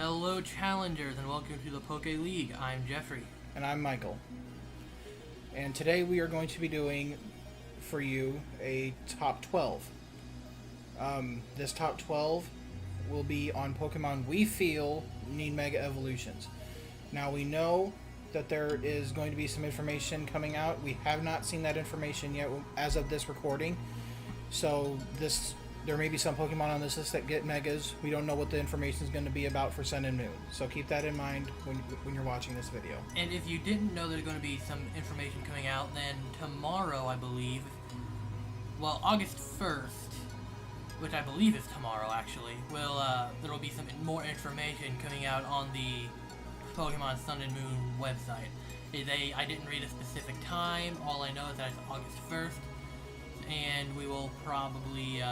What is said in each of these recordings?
Hello, challengers, and welcome to the Poke League. I'm Jeffrey. And I'm Michael. And today we are going to be doing for you a top 12. This top 12 will be on Pokemon we feel need Mega Evolutions. Now we know that there is going to be some information coming out. We have not seen that information yet as of this recording. So there may be some Pokemon on this list that get Megas. We don't know what the information is going to be about for Sun and Moon. So keep that in mind when you're watching this video. And if you didn't know there's going to be some information coming out, then tomorrow, I believe, well, August 1st, which I believe is tomorrow, actually, there will be some more information coming out on the Pokemon Sun and Moon website. I didn't read a specific time. All I know is that it's August 1st, and we will probably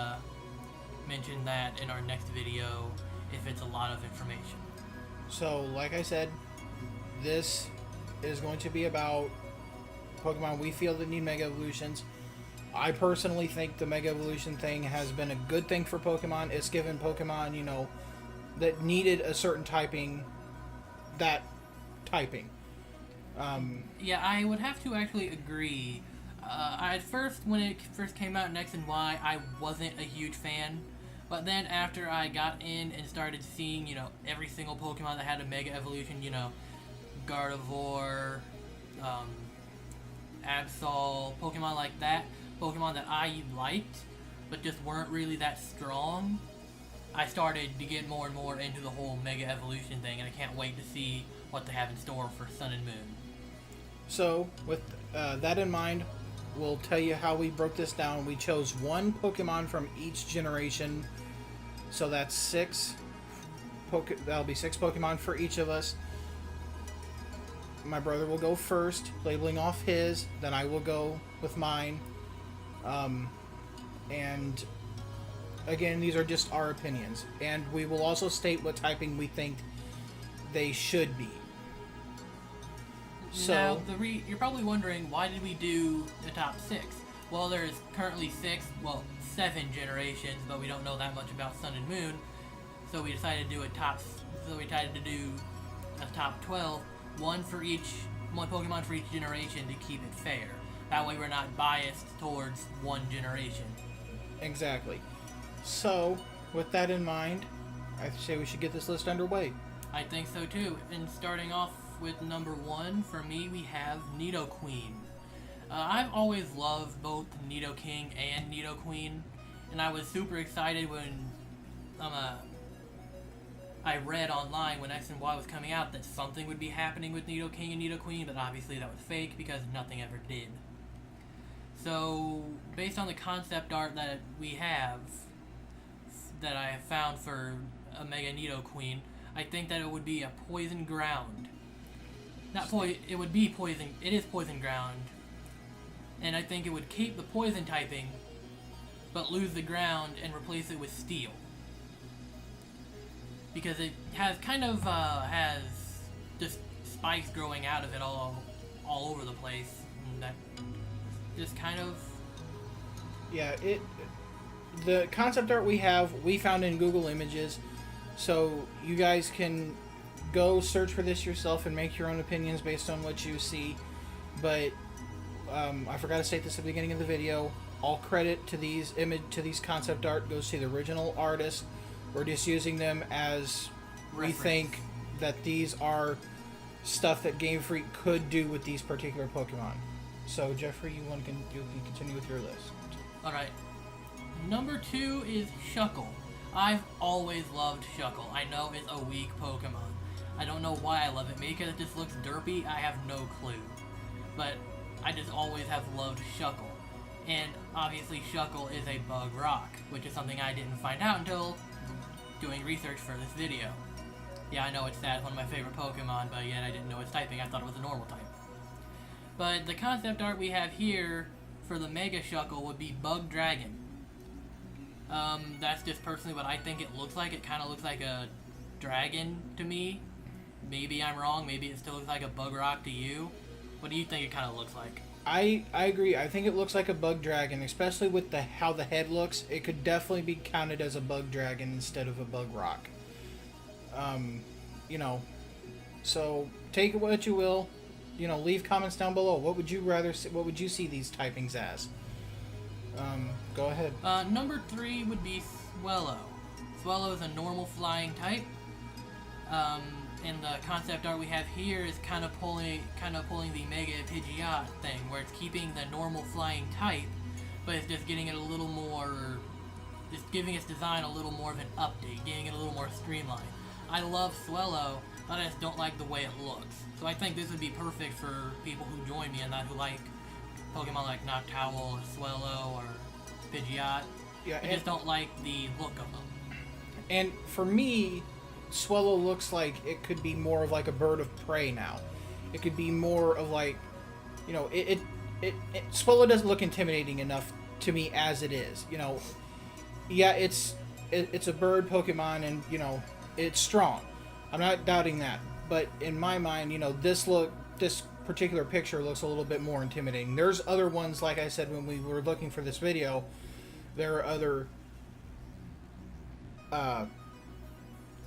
mention that in our next video if it's a lot of information. So, like I said, this is going to be about Pokemon we feel that need Mega Evolutions. I personally think the Mega Evolution thing has been a good thing for Pokemon. It's given Pokemon, that needed a certain typing, that typing. Yeah, I would have to actually agree. At first, when it first came out in X and Y, I wasn't a huge fan. But then after I got in and started seeing, every single Pokemon that had a Mega Evolution, Gardevoir, Absol, Pokemon like that, Pokemon that I liked, but just weren't really that strong, I started to get more and more into the whole Mega Evolution thing, and I can't wait to see what they have in store for Sun and Moon. So, with that in mind, we'll tell you how we broke this down. We chose one Pokemon from each generation, so that's that'll be 6 Pokemon for each of us. My brother will go first, labeling off his, then I will go with mine. And again, these are just our opinions, and we will also state what typing we think they should be. So, now, you're probably wondering, why did we do the top 6? Well, there's currently 7 generations, but we don't know that much about Sun and Moon, so we decided to do a top 12, one Pokemon for each generation to keep it fair. That way we're not biased towards one generation. Exactly. So, with that in mind, I say we should get this list underway. I think so too, and starting off with number 1, for me, we have Nidoqueen. I've always loved both Nidoking and Nidoqueen, and I was super excited when I read online when X and Y was coming out that something would be happening with Nidoking and Nidoqueen, but obviously that was fake because nothing ever did. So, based on the concept art that I have found for a Mega Nidoqueen, I think that it would be a poison ground. It is poison ground. And I think it would keep the poison typing, but lose the ground and replace it with steel. Because it has has just spikes growing out of it all over the place. And that just kind of... Yeah, the concept art we found in Google Images, so you guys can go search for this yourself and make your own opinions based on what you see. But I forgot to state this at the beginning of the video. All credit to these concept art goes to the original artist. We're just using them as reference. We think that these are stuff that Game Freak could do with these particular Pokemon. So Jeffrey, you can continue with your list. All right. Number 2 is Shuckle. I've always loved Shuckle. I know it's a weak Pokemon. I don't know why I love it. Maybe because it just looks derpy. I have no clue. But I just always have loved Shuckle. And obviously Shuckle is a bug rock, which is something I didn't find out until doing research for this video. Yeah, I know it's sad. It's one of my favorite Pokemon, but yet I didn't know its typing. I thought it was a normal type. But the concept art we have here for the Mega Shuckle would be Bug Dragon. That's just personally what I think it looks like. It kind of looks like a dragon to me. Maybe I'm wrong. Maybe it still looks like a bug rock to you. What do you think it kind of looks like? I agree. I think it looks like a bug dragon, especially with how the head looks. It could definitely be counted as a bug dragon instead of a bug rock. You know, so take it what you will. You know, leave comments down below. What would you rather see, what would you see these typings as? Go ahead. Number 3 would be Swellow. Swellow is a normal flying type. And the concept art we have here is kind of pulling the Mega Pidgeot thing, where it's keeping the normal flying type, but it's just getting it a little more, just giving its design a little more of an update, getting it a little more streamlined. I love Swellow, but I just don't like the way it looks. So I think this would be perfect for people who join me and not who like Pokemon like Noctowl or Swellow or Pidgeot. Yeah, I just don't like the look of them. And for me, Swellow looks like it could be more of like a bird of prey now. It could be more of like, you know, Swellow doesn't look intimidating enough to me as it is. You know, yeah, it's a bird Pokemon, and you know, it's strong. I'm not doubting that, but in my mind, you know, this particular picture looks a little bit more intimidating. There's other ones, like I said when we were looking for this video. There are other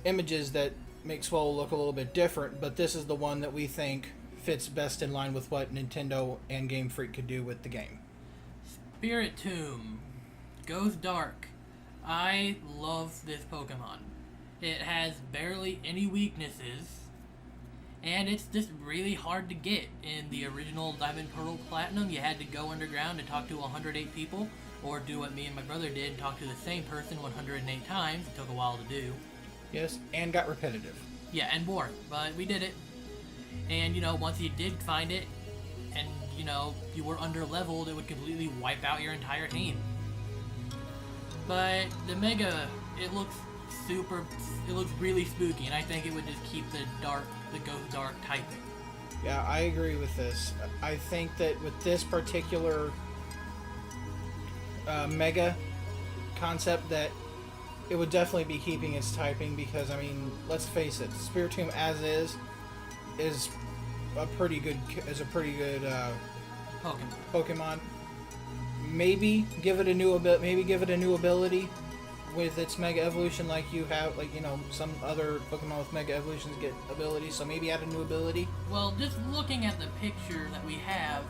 images that make Swellow look a little bit different, but this is the one that we think fits best in line with what Nintendo and Game Freak could do with the game. Spiritomb goes dark. I love this Pokemon. It has barely any weaknesses, and it's just really hard to get. In the original Diamond, Pearl, Platinum, you had to go underground and talk to 108 people, or do what me and my brother did and talk to the same person 108 times. It took a while to do. Yes, and got repetitive. Yeah, and boring, but we did it. And, you know, once you did find it, and, you know, you were under-leveled, it would completely wipe out your entire team. But the Mega, it looks really spooky, and I think it would just keep the Ghost Dark typing. Yeah, I agree with this. I think that with this particular Mega concept, that it would definitely be keeping its typing, because, I mean, let's face it, Spiritomb as is a pretty good Pokemon. Maybe give it a new ability with its Mega Evolution, like you have, like, you know, some other Pokemon with Mega Evolutions get abilities, so maybe add a new ability. Well, just looking at the picture that we have,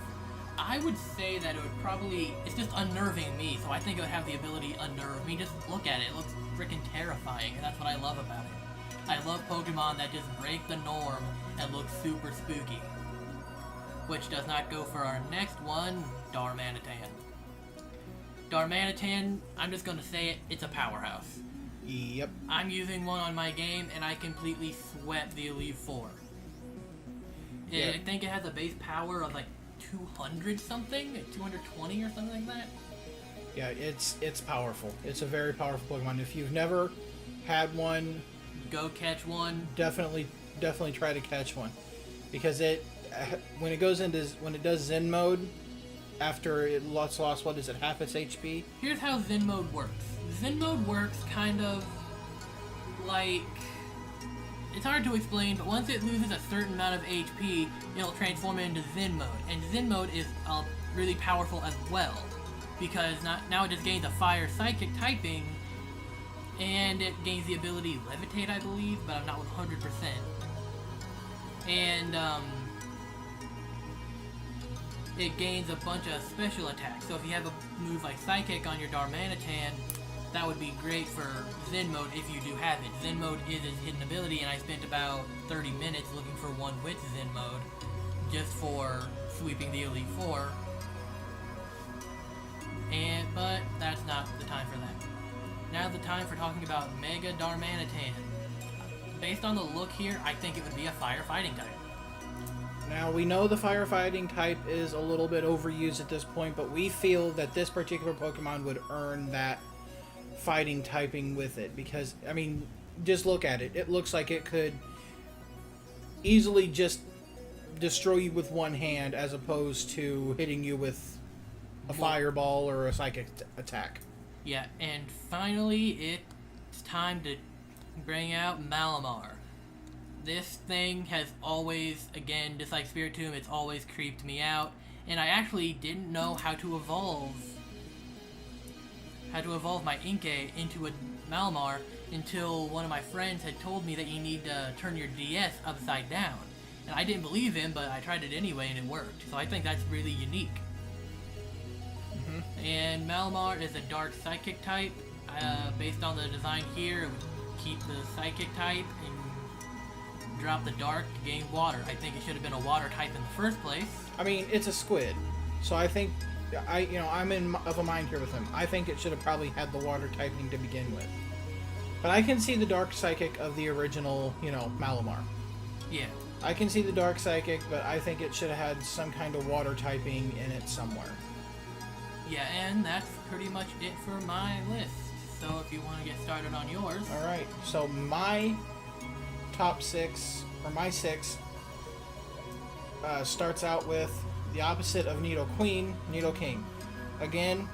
I would say that it would probably, it's just unnerving me, so I think it would have the ability to unnerve me. Just look at it, it looks freaking terrifying, and that's what I love about it. I love Pokemon that just break the norm and look super spooky. Which does not go for our next one, Darmanitan. Darmanitan, I'm just gonna say it, it's a powerhouse. Yep. I'm using one on my game, and I completely swept the Elite Four. I think it has a base power of like 200 something, 220 or something like that. Yeah, it's powerful. It's a very powerful Pokemon. If you've never had one, go catch one. Definitely try to catch one, because when it does Zen mode, after it lost what is it, half its HP? Here's how Zen mode works. Zen mode works kind of like, it's hard to explain, but once it loses a certain amount of HP, it'll transform it into Zen mode. And Zen mode is really powerful as well, because now it just gains a Fire Psychic typing, and it gains the ability Levitate, I believe, but I'm not 100%. And it gains a bunch of special attacks. So if you have a move like Psychic on your Darmanitan, that would be great for Zen mode if you do have it. Zen mode is its hidden ability, and I spent about 30 minutes looking for one with Zen mode, just for sweeping the Elite Four. But that's not the time for that. Now's the time for talking about Mega Darmanitan. Based on the look here, I think it would be a firefighting type. Now, we know the firefighting type is a little bit overused at this point, but we feel that this particular Pokemon would earn that fighting typing with it, because, I mean, just look at it. It looks like it could easily just destroy you with one hand, as opposed to hitting you with a fireball or a psychic attack. Yeah, and finally, it's time to bring out Malamar. This thing has always, again, just like Spiritomb, it's always creeped me out, and I actually didn't know how to evolve my Inkay into a Malamar until one of my friends had told me that you need to turn your DS upside down. And I didn't believe him, but I tried it anyway and it worked. So I think that's really unique. And Malamar is a dark psychic type. Based on the design here, it would keep the psychic type and drop the dark to gain water. I think it should have been a water type in the first place. I mean, it's a squid, so I think I'm of a mind here with him. I think it should have probably had the water typing to begin with. But I can see the dark psychic of the original, Malamar. Yeah. I can see the dark psychic, but I think it should have had some kind of water typing in it somewhere. Yeah, and that's pretty much it for my list. So if you want to get started on yours. Alright, so my top 6, or my 6, starts out with the opposite of Nidoqueen, Nidoking. Again,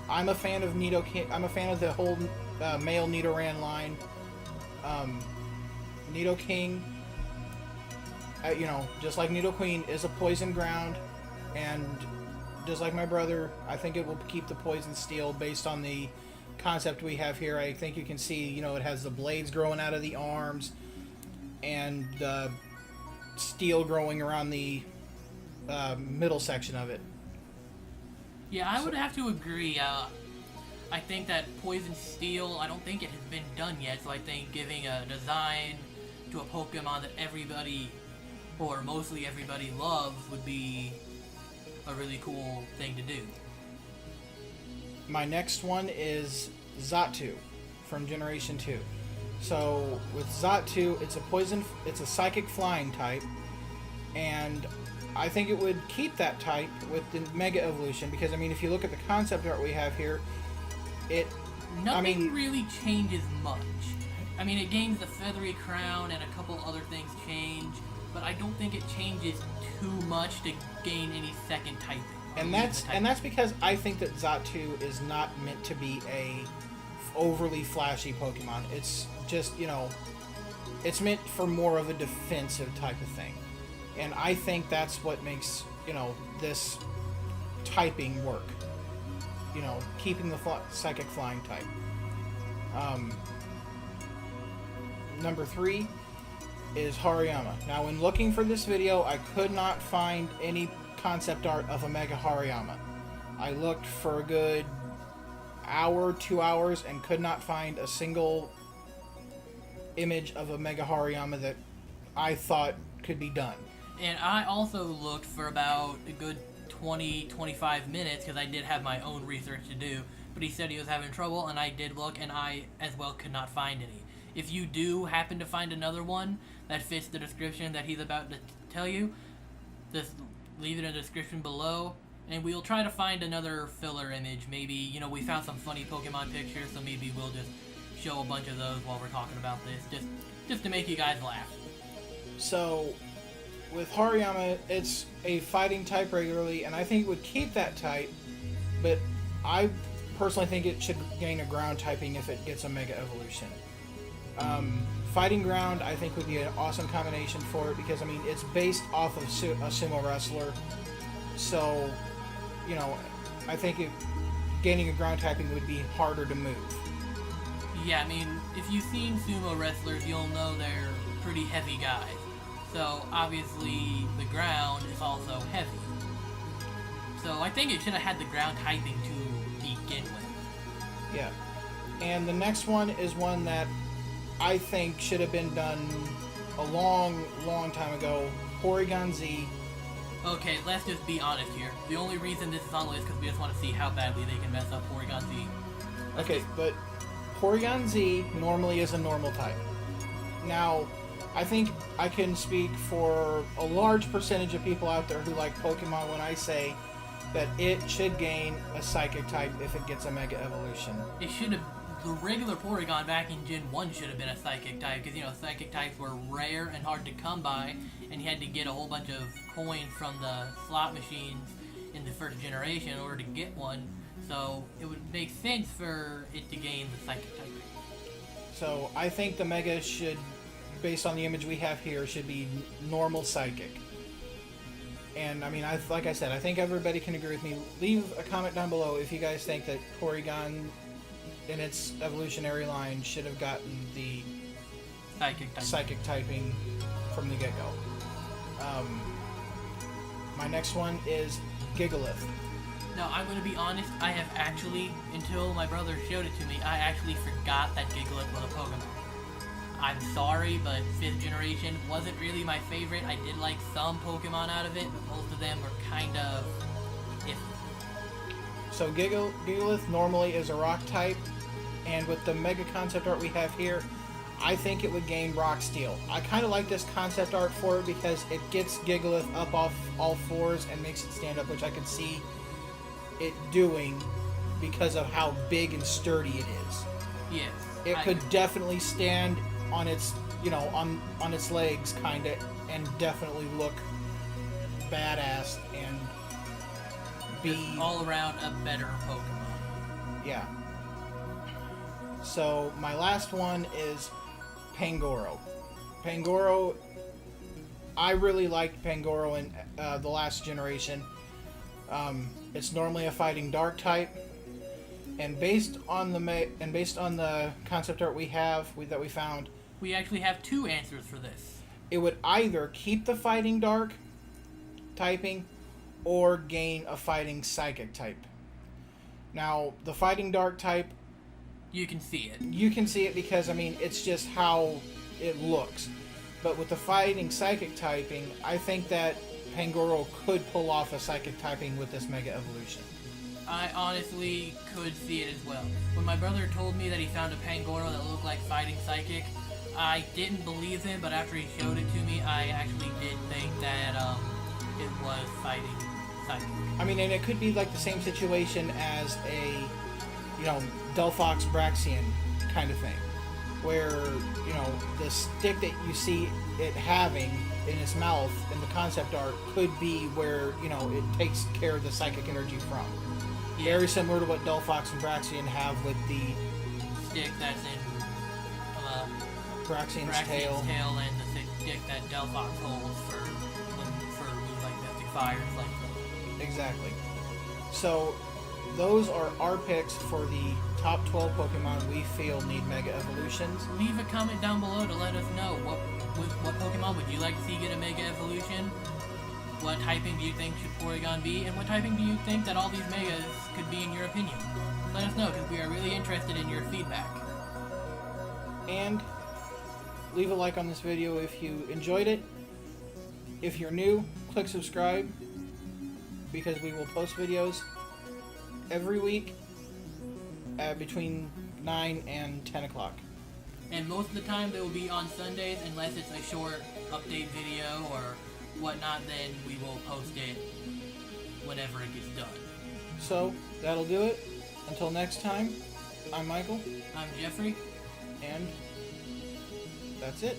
I'm a fan of Nidoking. I'm a fan of the whole male Nidoran line. Nidoking, just like Nidoqueen, is a poison ground, and just like my brother, I think it will keep the poison steel based on the concept we have here. I think you can see, it has the blades growing out of the arms and steel growing around the middle section of it. Yeah, I would have to agree. I think that poison steel, I don't think it has been done yet, so I think giving a design to a Pokemon that everybody, or mostly everybody, loves would be a really cool thing to do. My next one is Xatu from Generation 2. So with Xatu, it's a psychic flying type, and I think it would keep that type with the Mega Evolution, because if you look at the concept art we have here, nothing really changes much. It gains the feathery crown and a couple other things change, but I don't think it changes too much to gain any second typing. And that's because I think that Xatu is not meant to be a overly flashy Pokemon. It's just, it's meant for more of a defensive type of thing. And I think that's what makes, this typing work. Keeping the psychic flying type. Number 3 is Hariyama. Now, when looking for this video, I could not find any concept art of a Mega Hariyama. I looked for a good hour, 2 hours, and could not find a single image of a Mega Hariyama that I thought could be done. And I also looked for about a good 20-25 minutes, because I did have my own research to do, but he said he was having trouble, and I did look, and I as well could not find any. If you do happen to find another one that fits the description that he's about to tell you, just leave it in the description below, and we'll try to find another filler image. Maybe, we found some funny Pokemon pictures, so maybe we'll just show a bunch of those while we're talking about this, just to make you guys laugh. So, with Hariyama, it's a fighting type regularly, and I think it would keep that type, but I personally think it should gain a ground typing if it gets a Mega Evolution. Fighting ground, I think, would be an awesome combination for it, because, it's based off of a sumo wrestler, so, I think gaining a ground typing would be harder to move. Yeah, if you've seen sumo wrestlers, you'll know they're pretty heavy guys. So, obviously, the ground is also heavy. So, I think it should have had the ground typing to begin with. Yeah. And the next one is one that I think should have been done a long, long time ago. Porygon Z. Okay, let's just be honest here. The only reason this is on the list is because we just want to see how badly they can mess up Porygon Z. But Porygon Z normally is a normal type. Now, I think I can speak for a large percentage of people out there who like Pokemon when I say that it should gain a Psychic type if it gets a Mega Evolution. It should have. The regular Porygon back in Gen 1 should have been a Psychic type, because, Psychic types were rare and hard to come by, and you had to get a whole bunch of coins from the slot machines in the first generation in order to get one, so it would make sense for it to gain the Psychic type. So, I think the Mega should, based on the image we have here, should be normal Psychic. And, like I said, I think everybody can agree with me. Leave a comment down below if you guys think that Porygon in its evolutionary line should have gotten the Psychic typing from the get-go. My next one is Gigalith. Now, I'm going to be honest, I have actually, until my brother showed it to me, I actually forgot that Gigalith was a Pokemon. I'm sorry, but 5th generation wasn't really my favorite. I did like some Pokemon out of it, but most of them were kind of iffy. So Gigalith normally is a rock type, and with the Mega concept art we have here, I think it would gain Rock Steel. I kind of like this concept art for it because it gets Gigalith up off all fours and makes it stand up, which I could see it doing because of how big and sturdy it is. Yes. It could definitely stand on its, on its legs, kind of, and definitely look badass and be just all around a better Pokemon. Yeah. So my last one is Pangoro. Pangoro, I really liked Pangoro in the last generation. It's normally a fighting dark type, and based on the concept art that we found, we actually have 2 answers for this. it would either keep the fighting dark typing or gain a fighting psychic type. Now, the fighting dark type, you can see it. You can see it because, it's just how it looks. But with the fighting psychic typing, I think that Pangoro could pull off a psychic typing with this Mega Evolution. I honestly could see it as well. When my brother told me that he found a Pangoro that looked like fighting psychic, I didn't believe him, but after he showed it to me, I actually did think that it was fighting psychic. And it could be like the same situation as a, Delphox Braxian kind of thing. Where, the stick that you see it having in its mouth in the concept art could be where, it takes care of the psychic energy from. Yeah. Very similar to what Delphox and Braxian have with the stick that's in Braxian's tail and the stick that Delphox holds for moves like Mystic Fire and like that. Exactly. So those are our picks for the top 12 Pokemon we feel need Mega Evolutions. Leave a comment down below to let us know what Pokemon would you like to see get a Mega Evolution? What typing do you think should Porygon be? And what typing do you think that all these Megas could be in your opinion? Let us know, because we are really interested in your feedback. And leave a like on this video if you enjoyed it. If you're new, click subscribe, because we will post videos every week between 9 and 10 o'clock. And most of the time they will be on Sundays, unless it's a short update video or whatnot, then we will post it whenever it gets done. So, that'll do it. Until next time, I'm Michael. I'm Jeffrey. And that's it.